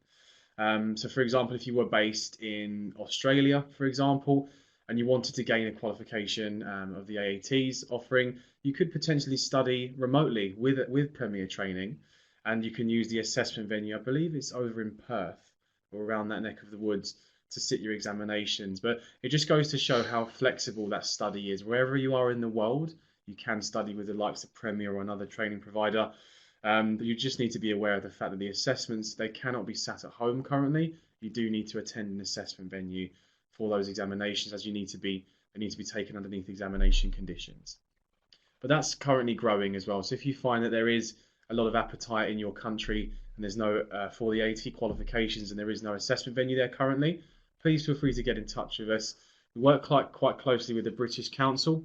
So for example, if you were based in Australia, for example, and you wanted to gain a qualification of the AAT's offering, you could potentially study remotely with Premier Training, and you can use the assessment venue. I believe it's over in Perth or around that neck of the woods to sit your examinations. But it just goes to show how flexible that study is. Wherever you are in the world, you can study with the likes of Premier or another training provider. But you just need to be aware of the fact that the assessments, they cannot be sat at home currently. You do need to attend an assessment venue for those examinations, as they need to be taken underneath examination conditions. But that's currently growing as well. So if you find that there is a lot of appetite in your country and there's no for the AAT qualifications and there is no assessment venue there currently, please feel free to get in touch with us. We work quite closely with the British Council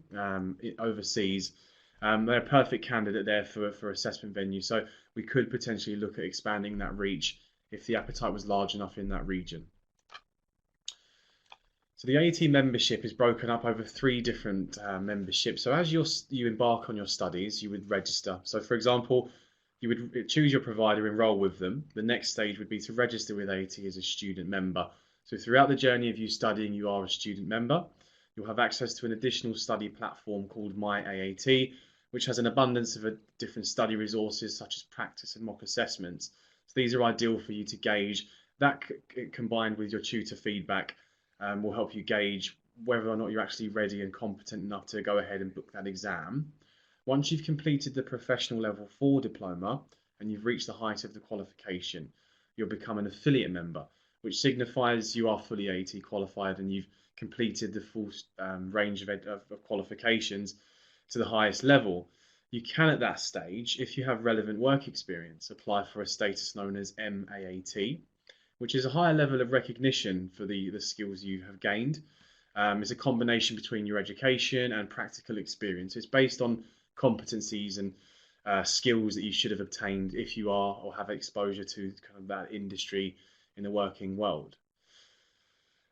overseas. They're a perfect candidate there for assessment venue, so we could potentially look at expanding that reach if the appetite was large enough in that region. So the AAT membership is broken up over 3 different memberships. So as you embark on your studies, you would register. So for example, you would choose your provider, enroll with them. The next stage would be to register with AAT as a student member. So throughout the journey of you studying, you are a student member. You'll have access to an additional study platform called My AAT, which has an abundance of different study resources such as practice and mock assessments. So these are ideal for you to gauge. That combined with your tutor feedback will help you gauge whether or not you're actually ready and competent enough to go ahead and book that exam. Once you've completed the professional level 4 diploma and you've reached the height of the qualification, you'll become an affiliate member, which signifies you are fully AAT qualified and you've completed the full range of qualifications to the highest level. You can, at that stage, if you have relevant work experience, apply for a status known as MAAT, which is a higher level of recognition for the skills you have gained. It's a combination between your education and practical experience. It's based on competencies and skills that you should have obtained if you are or have exposure to kind of that industry in the working world.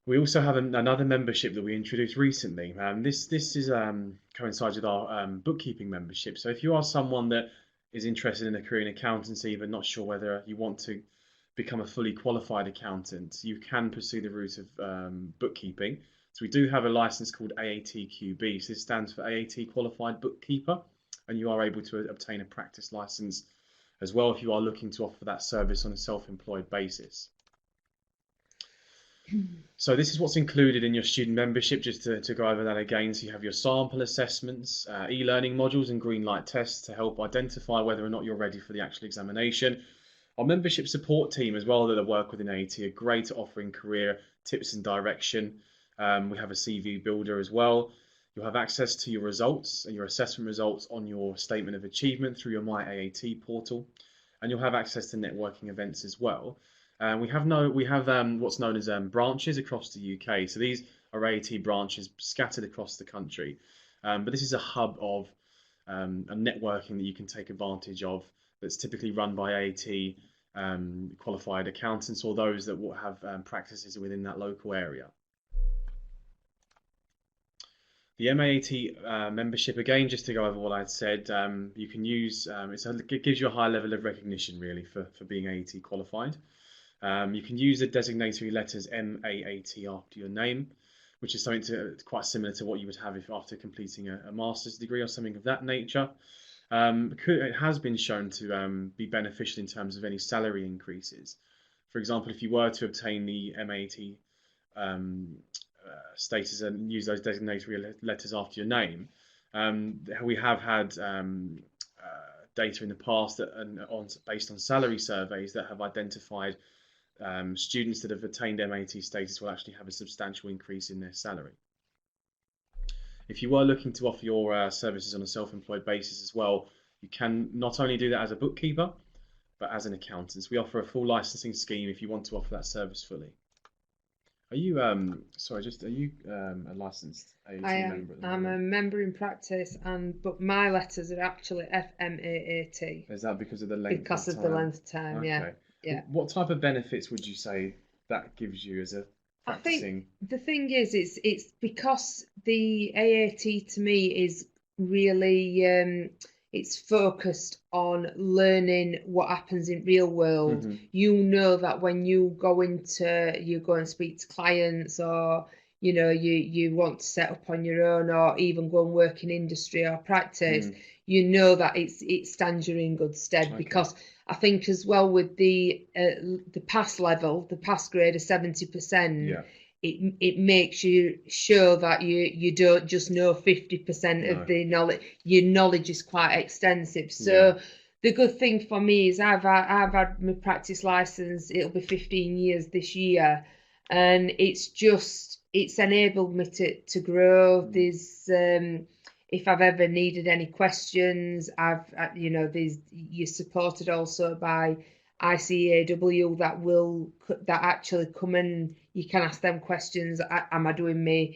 We also have another membership that we introduced recently. This is coincides with our bookkeeping membership. So if you are someone that is interested in a career in accountancy but not sure whether you want to become a fully qualified accountant, you can pursue the route of bookkeeping. So we do have a license called AATQB. So this stands for AAT Qualified Bookkeeper, and you are able to obtain a practice license as well if you are looking to offer that service on a self-employed basis. So this is what's included in your student membership, just to go over that again. So you have your sample assessments, e-learning modules and green light tests to help identify whether or not you're ready for the actual examination. Our membership support team as well that work within AAT are great at offering career tips and direction. We have a CV builder as well. You'll have access to your results and your assessment results on your statement of achievement through your My AAT portal, and you'll have access to networking events as well. We have what's known as branches across the UK. So these are AAT branches scattered across the country, but this is a hub of a networking that you can take advantage of. That's typically run by AAT qualified accountants or those that will have practices within that local area. The MAAT membership, again, just to go over what I'd said, you can use, it gives you a high level of recognition really for being AAT qualified. You can use the designatory letters MAAT after your name, which is something quite similar to what you would have if after completing a master's degree or something of that nature. It has been shown to be beneficial in terms of any salary increases. For example, if you were to obtain the MAAT status and use those designatory letters after your name, we have had data in the past that based on salary surveys that have identified students that have attained MAT status will actually have a substantial increase in their salary. If you were looking to offer your services on a self-employed basis as well, you can not only do that as a bookkeeper, but as an accountant. So we offer a full licensing scheme if you want to offer that service fully. Are you a licensed AAT member? I'm a member in practice, but my letters are actually FMAAT. Is that because of the length? Because of the length of time, okay. Yeah. What type of benefits would you say that gives you as a practicing? I think the thing is, it's because the AAT to me is really it's focused on learning what happens in real world. Mm-hmm. You know that when you go and speak to clients, or you want to set up on your own, or even go and work in industry or practice, you know that it stands you in good stead. Okay. Because I think as well with the pass level, the pass grade of 70%. Yeah. It makes you sure that you don't just know 50% of the knowledge. Your knowledge is quite extensive. So the good thing for me is I've had my practice license. It'll be 15 years this year, and it's enabled me to grow. There's if I've ever needed any questions, you're supported also by ICAW that actually come in. You can ask them questions. Am I doing my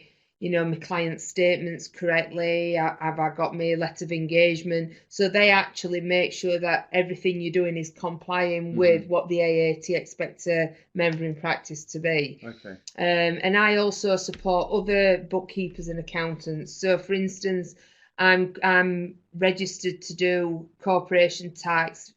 client statements correctly? Have I got my letter of engagement? So they actually make sure that everything you're doing is complying with what the AAT expects a member in practice to be. Okay. And I also support other bookkeepers and accountants. So, for instance, I'm registered to do corporation tax,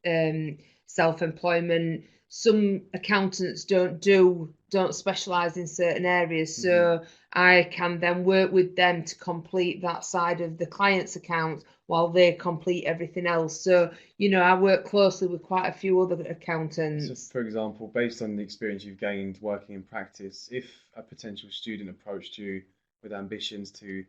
self-employment. Some accountants don't specialise in certain areas, so I can then work with them to complete that side of the client's account while they complete everything else. So, I work closely with quite a few other accountants. So, for example, based on the experience you've gained working in practice, if a potential student approached you with ambitions to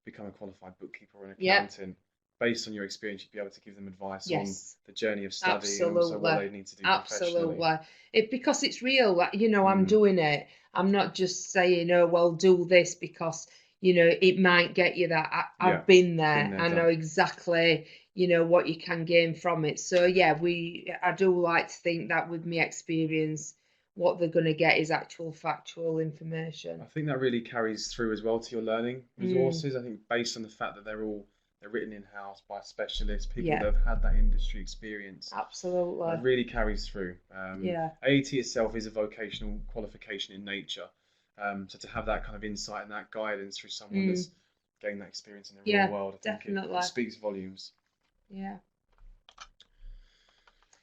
become a qualified bookkeeper or an accountant, based on your experience, you'd be able to give them advice on Yes, the journey of study and also what absolutely, they need to do professionally. absolutely. Because it's real, I'm Mm, doing it. I'm not just saying, oh, well, do this because, it might get you that. yeah, I've been been there. there, I know done. exactly, what you can gain from it. So yeah, I do like to think that with my experience, what they're going to get is actual factual information. I think that really carries through as well to your learning Mm, resources. I think based on the fact that they're written in house by specialists, people yeah, that have had that industry experience, absolutely. it really carries through. Yeah, AAT itself is a vocational qualification in nature, so to have that kind of insight and that guidance through someone mm, that's gained that experience in the real yeah, world, I think it definitely. speaks volumes. Yeah.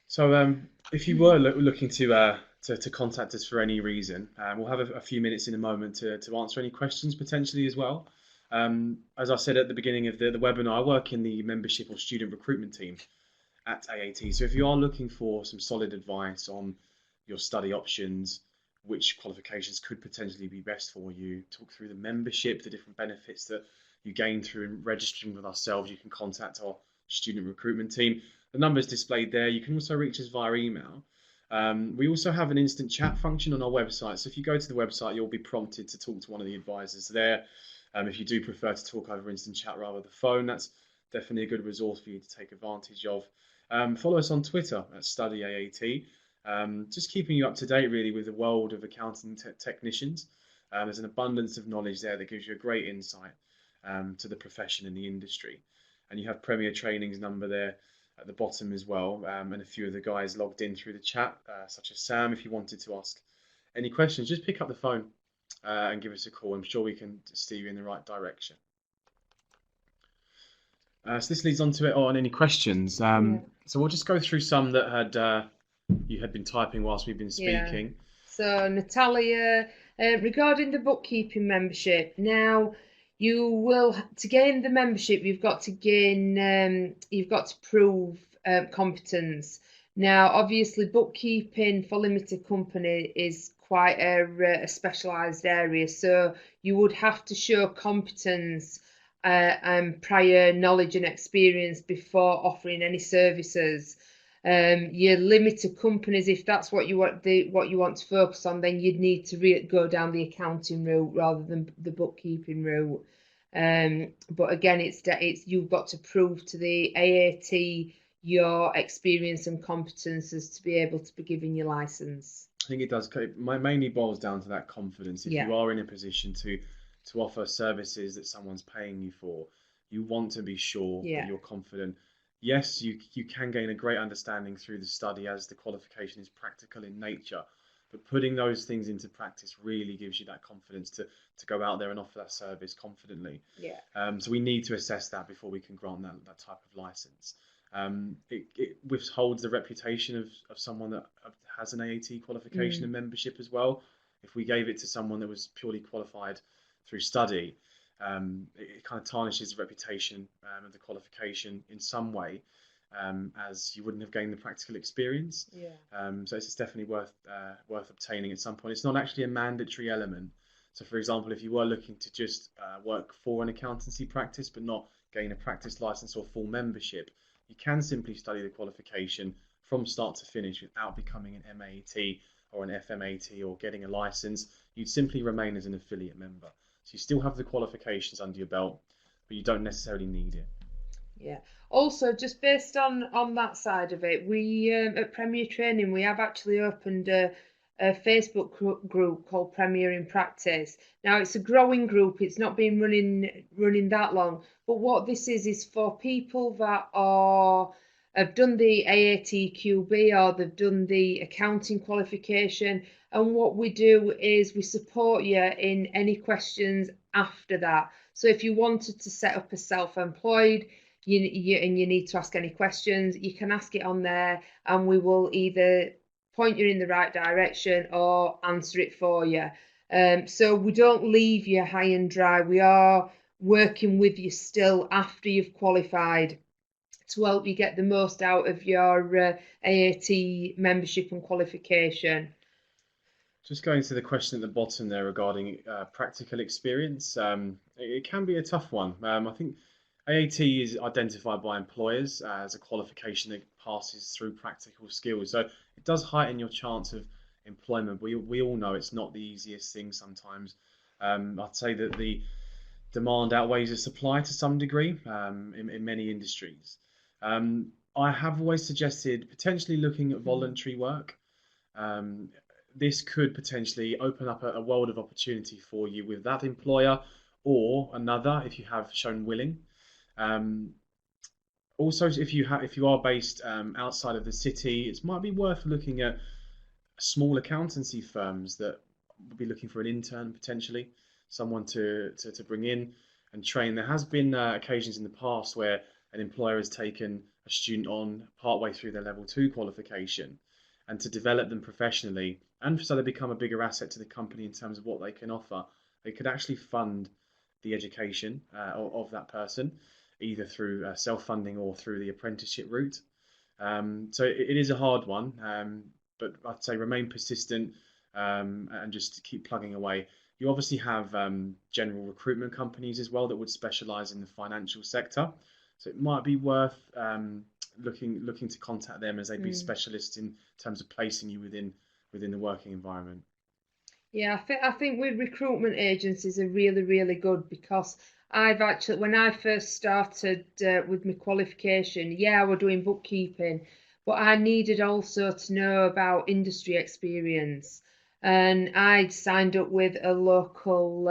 So, if you were looking to contact us for any reason, we'll have a few minutes in a moment to answer any questions potentially as well. As I said at the beginning of the webinar, I work in the membership or student recruitment team at AAT. So, if you are looking for some solid advice on your study options, which qualifications could potentially be best for you, talk through the membership, the different benefits that you gain through registering with ourselves, you can contact our student recruitment team. The number is displayed there. You can also reach us via email. We also have an instant chat function on our website. So if you go to the website, you'll be prompted to talk to one of the advisors there. If you do prefer to talk over instant chat rather than the phone, that's definitely a good resource for you to take advantage of. Follow us on Twitter at StudyAAT. Just keeping you up to date really with the world of accounting technicians. There's an abundance of knowledge there that gives you a great insight to the profession and the industry. And you have Premier Training's number there at the bottom as well, and a few of the guys logged in through the chat, such as Sam. If you wanted to ask any questions, just pick up the phone and give us a call. I'm sure we can steer you in the right direction. So this leads on to it on any questions. Yeah. So we'll just go through some that you had been typing whilst we've been Yeah. speaking. So Natalia, regarding the bookkeeping membership, now you will to gain the membership, you've got to prove competence. Now, obviously, bookkeeping for limited company is quite a specialised area, so you would have to show competence and prior knowledge and experience before offering any services. Your limited companies, if that's what you want to focus on, then you'd need to go down the accounting route rather than the bookkeeping route. But again, it's you've got to prove to the AAT your experience and competences to be able to be given your license. I think it does. It mainly boils down to that confidence. If Yeah, you are in a position to offer services that someone's paying you for, you want to be sure that yeah, you're confident. Yes, you can gain a great understanding through the study as the qualification is practical in nature, but putting those things into practice really gives you that confidence to go out there and offer that service confidently. yeah. So we need to assess that before we can grant that type of license. It withholds the reputation of someone that has an AAT qualification Mm, and membership as well. If we gave it to someone that was purely qualified through study, it kind of tarnishes the reputation of the qualification in some way, as you wouldn't have gained the practical experience. yeah. So it's definitely worth obtaining at some point. It's not actually a mandatory element. So, for example, if you were looking to just work for an accountancy practice but not gain a practice license or full membership, you can simply study the qualification from start to finish without becoming an MAT or an FMAT or getting a license. You'd simply remain as an affiliate member. So you still have the qualifications under your belt, but you don't necessarily need it. Yeah. Also, just based on that side of it, we at Premier Training we have actually opened a Facebook group called Premier in Practice. Now it's a growing group. It's not been running that long, but what this is for people that have done the AATQB or they've done the accounting qualification. And what we do is we support you in any questions after that. So if you wanted to set up a self-employed and you need to ask any questions, you can ask it on there, and we will either point you in the right direction or answer it for you. So we don't leave you high and dry. We are working with you still after you've qualified to help you get the most out of your AAT membership and qualification. Just going to the question at the bottom there regarding practical experience, it can be a tough one. I think AAT is identified by employers as a qualification that passes through practical skills. So it does heighten your chance of employment. We all know it's not the easiest thing sometimes. I'd say that the demand outweighs the supply to some degree in many industries. I have always suggested potentially looking at voluntary work. Um, this could potentially open up a world of opportunity for you with that employer or another if you have shown willing. Um, Also, if you are based outside of the city, it might be worth looking at small accountancy firms that would be looking for an intern potentially, someone to bring in and train. There has been occasions in the past where an employer has taken a student on partway through their level two qualification and to develop them professionally and so they become a bigger asset to the company in terms of what they can offer. They could actually fund the education of that person either through self-funding or through the apprenticeship route. So it is a hard one, but I'd say remain persistent and just keep plugging away. You obviously have general recruitment companies as well that would specialize in the financial sector. So it might be worth looking to contact them as they'd be specialists in terms of placing you within the working environment. Yeah, I think with recruitment agencies are really, really good because I've actually, when I first started with my qualification, yeah, I was doing bookkeeping, but I needed also to know about industry experience. And I'd signed up with a local,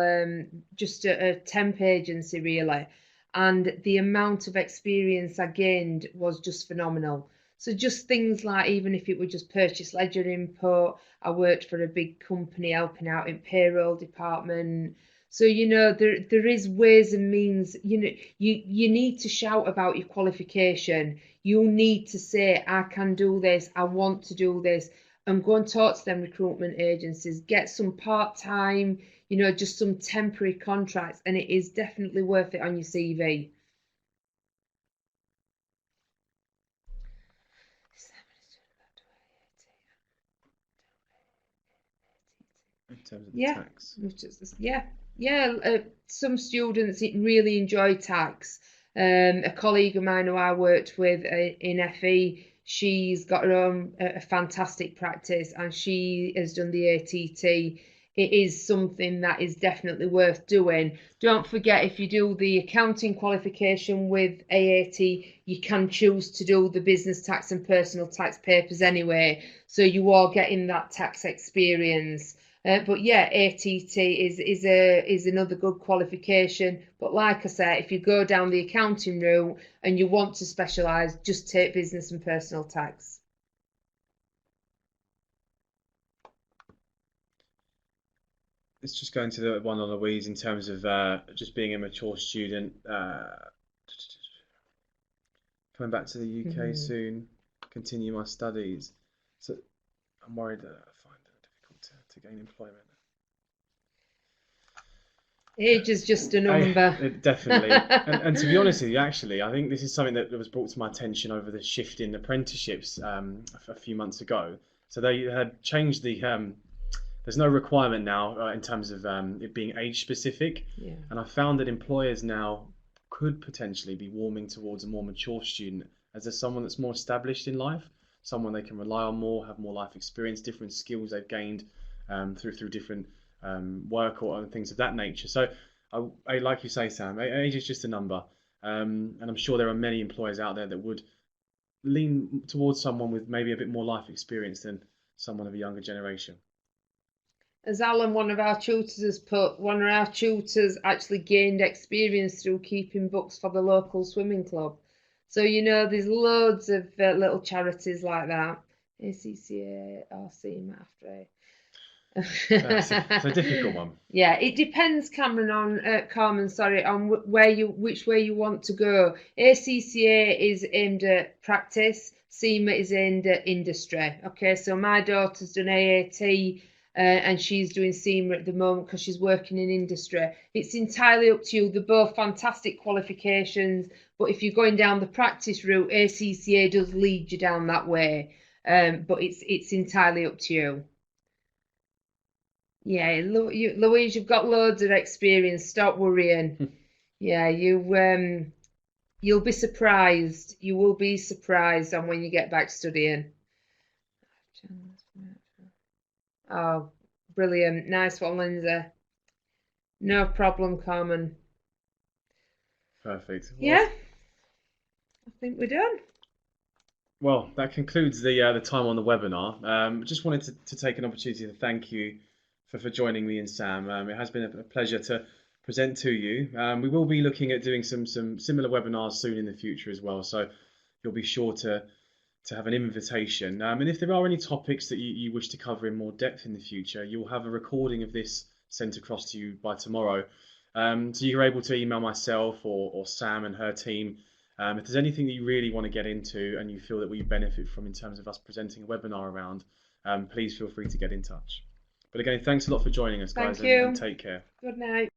just a temp agency really, and the amount of experience I gained was just phenomenal. So just things like even if it were just purchase ledger input, I worked for a big company helping out in payroll department. So there is ways and means. You need to shout about your qualification. You need to say I can do this, I want to do this, and go and talk to them recruitment agencies. Get some part-time, just some temporary contracts, and it is definitely worth it on your CV. In terms of the Yeah, tax. yeah, yeah. Some students really enjoy tax. A colleague of mine who I worked with in FE, she's got her own a fantastic practice, and she has done the ATT. It is something that is definitely worth doing. Don't forget, if you do the accounting qualification with AAT, you can choose to do the business tax and personal tax papers anyway, so you are getting that tax experience. But yeah, ATT is another good qualification. But like I said, if you go down the accounting route and you want to specialise, just take business and personal tax. Let's just go into the one on Louise in terms of just being a mature student, coming back to the UK soon, continue my studies. So I'm worried that I find it difficult to gain employment. Age is just a number. Definitely. And to be honest with you, actually, I think this is something that was brought to my attention over the shift in apprenticeships a few months ago. So they had changed the there's no requirement now in terms of it being age specific. Yeah. And I found that employers now could potentially be warming towards a more mature student as there's someone that's more established in life, someone they can rely on more, have more life experience, different skills they've gained through different work or things of that nature. So, like you say, Sam, age is just a number, and I'm sure there are many employers out there that would lean towards someone with maybe a bit more life experience than someone of a younger generation. As Alan, one of our tutors, has put, one of our tutors actually gained experience through keeping books for the local swimming club. So there's loads of little charities like that. ACCA, RC, after It's a difficult one. Yeah, it depends, Carmen, sorry, on which way you want to go. ACCA is aimed at practice, SEMA is aimed at industry. Okay, so my daughter's done AAT and she's doing SEMA at the moment because she's working in industry. It's entirely up to you. They're both fantastic qualifications, but if you're going down the practice route, ACCA does lead you down that way. But it's entirely up to you. Yeah, Louise, you've got loads of experience. Stop worrying. Yeah, You'll be surprised. You will be surprised on when you get back studying. Oh, brilliant. Nice one, Lindsay. No problem, Carmen. Perfect. Well, Yeah, I think we're done. well, that concludes the time on the webinar. Just wanted to take an opportunity to thank you for joining me and Sam. It has been a pleasure to present to you. We will be looking at doing some similar webinars soon in the future as well, so you'll be sure to have an invitation. And if there are any topics that you wish to cover in more depth in the future, you'll have a recording of this sent across to you by tomorrow. So you're able to email myself or Sam and her team. If there's anything that you really want to get into and you feel that we benefit from in terms of us presenting a webinar around, please feel free to get in touch. But again, thanks a lot for joining us, guys, Thank you. and take care. Good night.